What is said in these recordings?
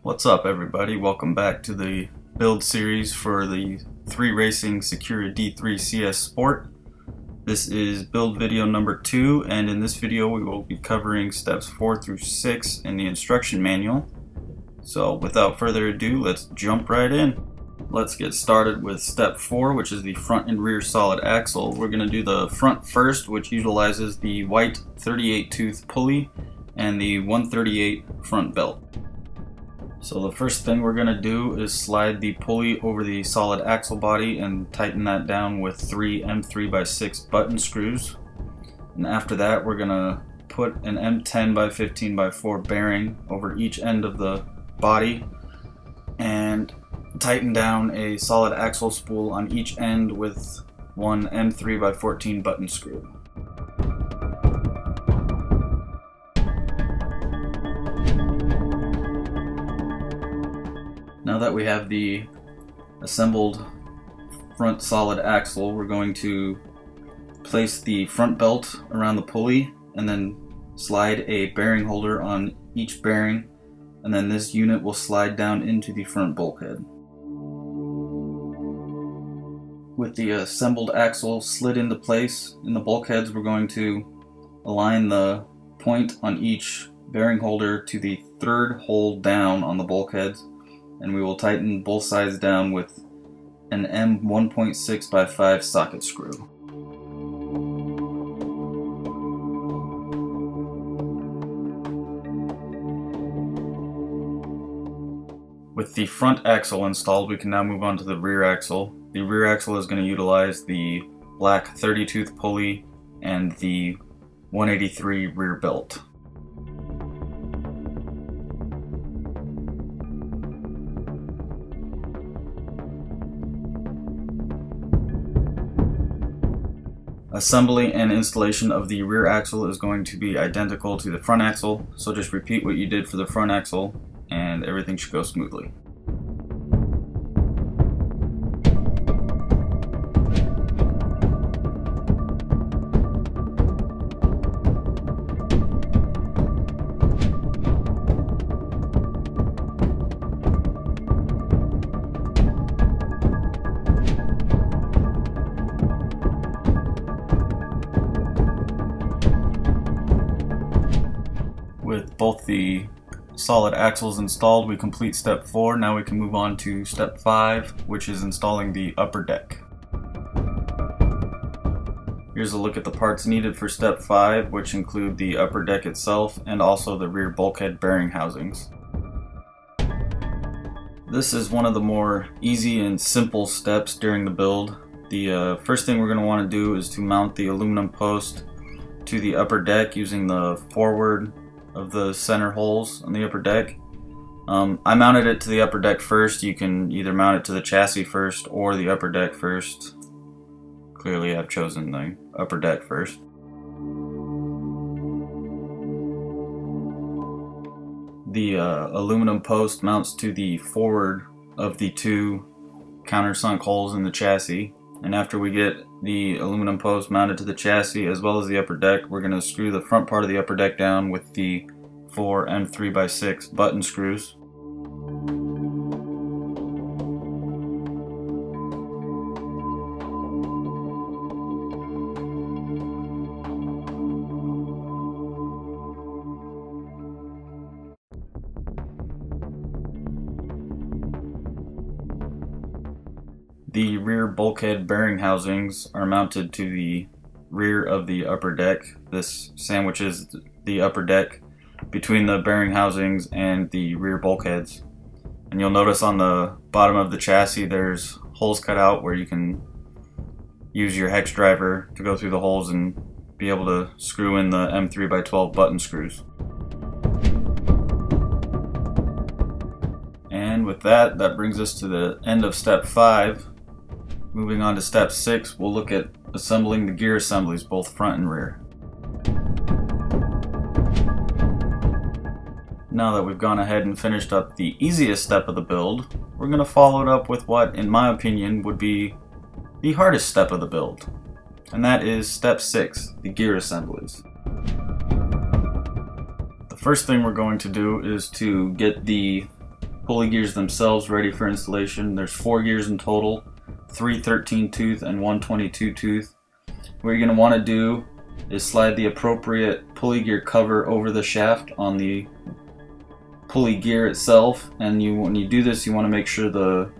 What's up everybody, welcome back to the build series for the 3 Racing Sakura D3 CS Sport. This is build video number 2, and in this video we will be covering steps 4 through 6 in the instruction manual. So without further ado, let's jump right in. Let's get started with step 4, which is the front and rear solid axle. We're going to do the front first, which utilizes the white 38 tooth pulley and the 138 front belt. So the first thing we're going to do is slide the pulley over the solid axle body and tighten that down with 3 M3x6 button screws. And after that we're going to put an M10x15x4 bearing over each end of the body and tighten down a solid axle spool on each end with 1 M3x14 button screw. Now that we have the assembled front solid axle, we're going to place the front belt around the pulley and then slide a bearing holder on each bearing, and then this unit will slide down into the front bulkhead. With the assembled axle slid into place in the bulkheads, we're going to align the point on each bearing holder to the third hole down on the bulkheads, and we will tighten both sides down with an M1.6x5 socket screw. With the front axle installed, we can now move on to the rear axle. The rear axle is going to utilize the black 30 tooth pulley and the 183 rear belt. Assembly and installation of the rear axle is going to be identical to the front axle, so just repeat what you did for the front axle and everything should go smoothly. With both the solid axles installed, we complete step 4. Now we can move on to step 5, which is installing the upper deck. Here's a look at the parts needed for step 5, which include the upper deck itself and also the rear bulkhead bearing housings. This is one of the more easy and simple steps during the build. The first thing we're going to want to do is to mount the aluminum post to the upper deck using the forward of the center holes on the upper deck. I mounted it to the upper deck first. You can either mount it to the chassis first or the upper deck first. Clearly I've chosen the upper deck first. The aluminum post mounts to the forward of the 2 countersunk holes in the chassis, and after we get the aluminum post mounted to the chassis as well as the upper deck, we're going to screw the front part of the upper deck down with the 4 M3x6 button screws. The rear bulkhead bearing housings are mounted to the rear of the upper deck. This sandwiches the upper deck between the bearing housings and the rear bulkheads. And you'll notice on the bottom of the chassis there's holes cut out where you can use your hex driver to go through the holes and be able to screw in the M3x12 button screws. And with that brings us to the end of step 5. Moving on to step 6, we'll look at assembling the gear assemblies, both front and rear. Now that we've gone ahead and finished up the easiest step of the build, we're going to follow it up with what, in my opinion, would be the hardest step of the build. And that is step 6, the gear assemblies. The first thing we're going to do is to get the pulley gears themselves ready for installation. There's 4 gears in total, 3 13 tooth and 1 22 tooth. What you're going to want to do is slide the appropriate pulley gear cover over the shaft on the pulley gear itself, and when you do this, you want to make sure the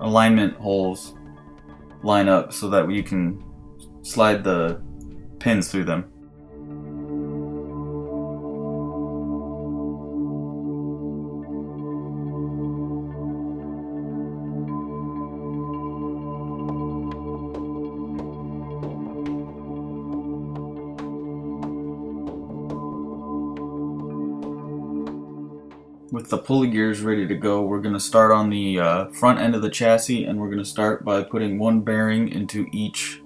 alignment holes line up so that you can slide the pins through them. With the pulley gears ready to go, we're going to start on the front end of the chassis, and we're going to start by putting one bearing into each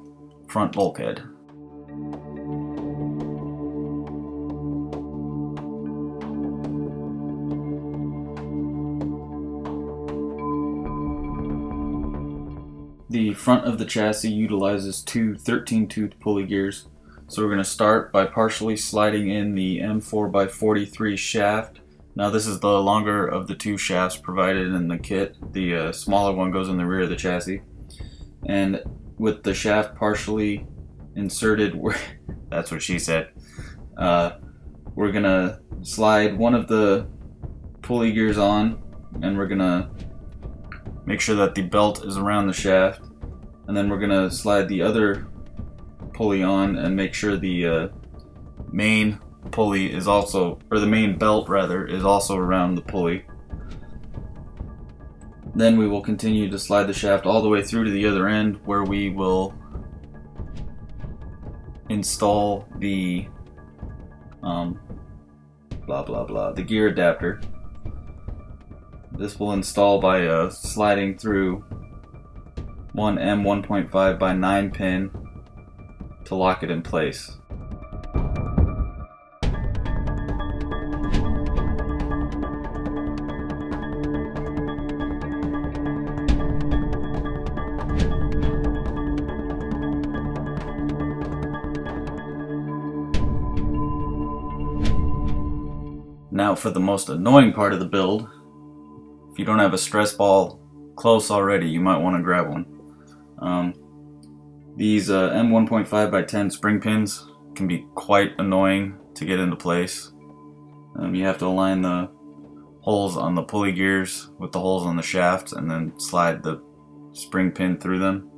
front bulkhead. The front of the chassis utilizes 2 13 tooth pulley gears, so we're going to start by partially sliding in the M4x43 shaft. Now this is the longer of the 2 shafts provided in the kit. The smaller one goes in the rear of the chassis. And with the shaft partially inserted, that's what she said, we're going to slide one of the pulley gears on, and we're going to make sure that the belt is around the shaft. And then we're going to slide the other pulley on and make sure the main pulley is also, or the main belt rather, is also around the pulley. Then we will continue to slide the shaft all the way through to the other end, where we will install the the gear adapter. This will install by sliding through one M1.5 by 9 pin to lock it in place. Now for the most annoying part of the build. If you don't have a stress ball close already, you might want to grab one. These M1.5 by 10 spring pins can be quite annoying to get into place. You have to align the holes on the pulley gears with the holes on the shafts and then slide the spring pin through them.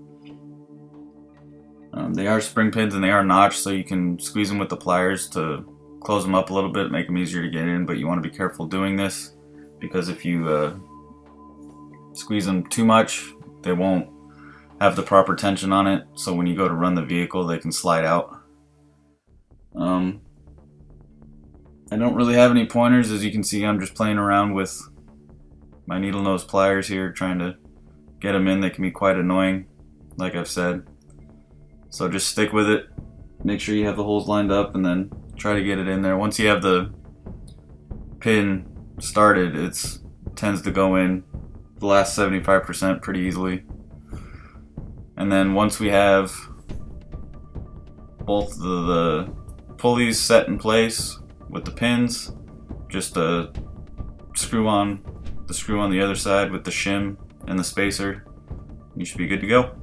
They are spring pins and they are notched, so you can squeeze them with the pliers to close them up a little bit, make them easier to get in, but you want to be careful doing this, because if you squeeze them too much, they won't have the proper tension on it, so when you go to run the vehicle they can slide out. I don't really have any pointers. As you can see, I'm just playing around with my needle nose pliers here, trying to get them in. They can be quite annoying, like I've said, so just stick with it. Make sure you have the holes lined up and then try to get it in there. Once you have the pin started, it tends to go in the last 75% pretty easily. And then once we have both the pulleys set in place with the pins, just screw on the other side with the shim and the spacer. You should be good to go.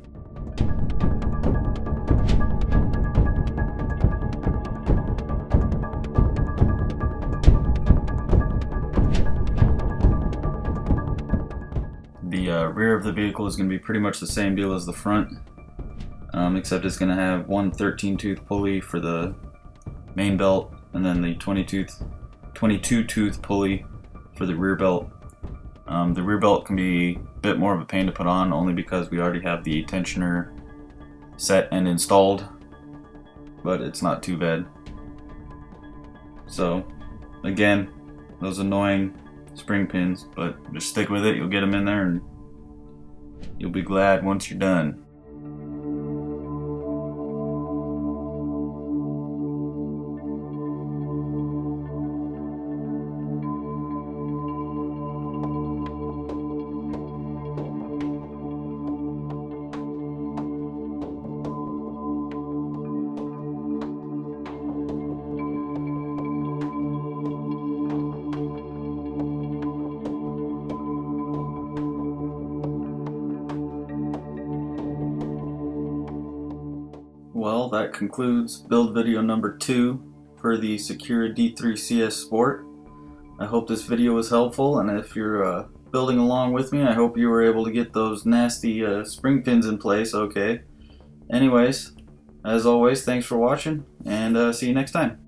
The rear of the vehicle is going to be pretty much the same deal as the front, except it's going to have one 13 tooth pulley for the main belt, and then the 22 tooth pulley for the rear belt. The rear belt can be a bit more of a pain to put on, only because we already have the tensioner set and installed, but it's not too bad. So again, those annoying spring pins, but just stick with it. You'll get them in there and you'll be glad once you're done. Well, that concludes build video number 2 for the Sakura D3 CS Sport. I hope this video was helpful, and if you're building along with me, I hope you were able to get those nasty spring pins in place okay. Anyways, as always, thanks for watching, and see you next time.